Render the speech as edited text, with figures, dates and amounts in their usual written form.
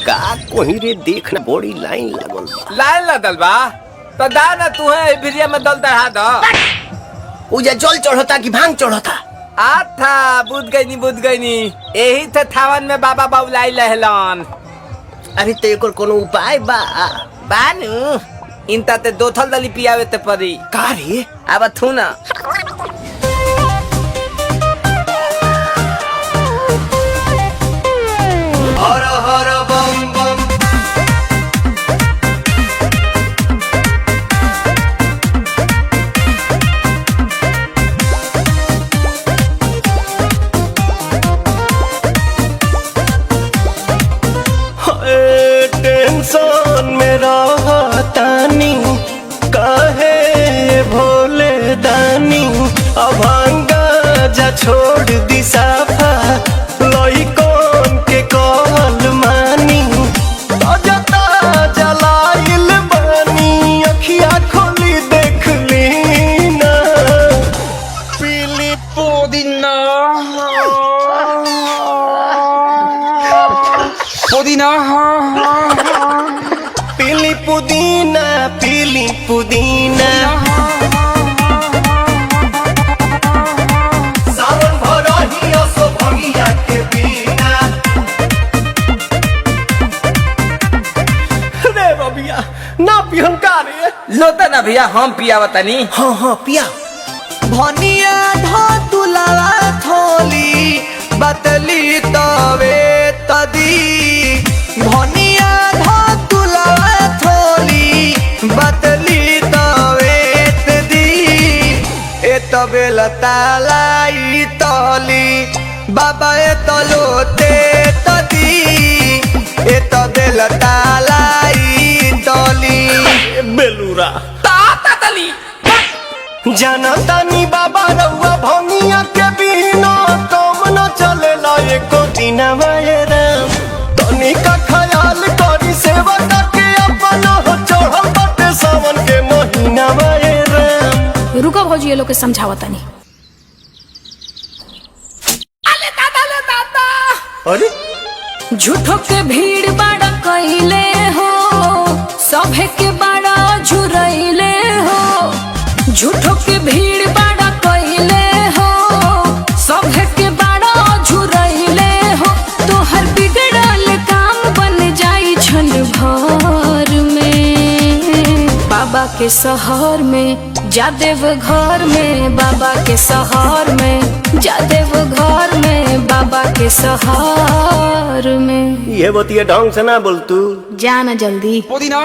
का कोही रे देखना बड़ी लाइन लागल बा। लाइन लगल बा तो दा ना तू है भिरिया में दल दहा दो। उजा जल चढ़ता कि भांग चढ़ता? आथा बुझ गई नी यही थे थावन में बाबा बाबुलाई लहलन। अरे तो एकर कोनो उपाय बा? बानू इनता ते दो थल दली पियावे ते परी का रे? अब थू ना हर हर बम बम। टेंशन में रहतानी काहे भोले दानी, अभांगा जा छोड़ दी साफा लइकन के कहल मानी। ताजा ताजा लाइल बानी अखिया खोली देख ली ना, पीली पुदीना पुदीना पीली पुदीना पीली पुदीना। सावन भरही असो भंगिया के बिना। रे बबिया ना पिहन का रे? लोता ना भैया हम पियावतनी। हाँ हाँ पिया। भनिया धतुलावा थोली बतली तवे तदी, भनिया धतुलावा थोली बतली तवे तदी। ए तबे लतालाई तली बाबा ए तलोते तदी, ए तबे लतालाई तली बेलूरा ताता तली जनतानी बाबा रउआ भंगिया के बिना तुम न चलेला एको दिन राम। तनी का ख्याल करी सेवा के अपना हो चढ़ल बाटे सावन के महीना राम। रुको भौजी ये लोग के समझावतनी। अरे झूठो के भीड़ बड़ा कइले हो, सभे के बड़ा झुरइले हो। झूठो के भीड़ बड़ा कइले हो, सभे के बड़ा झुरइले हो। तोहर बिगड़ल काम बन जाई छन भर में। बाबा के शहर में जादेव घर में, बाबा के शहर में जादेव घर में, बाबा के शहर में। ये बतिया ढंग से ना बोल तू। जाना जल्दी। पुदीना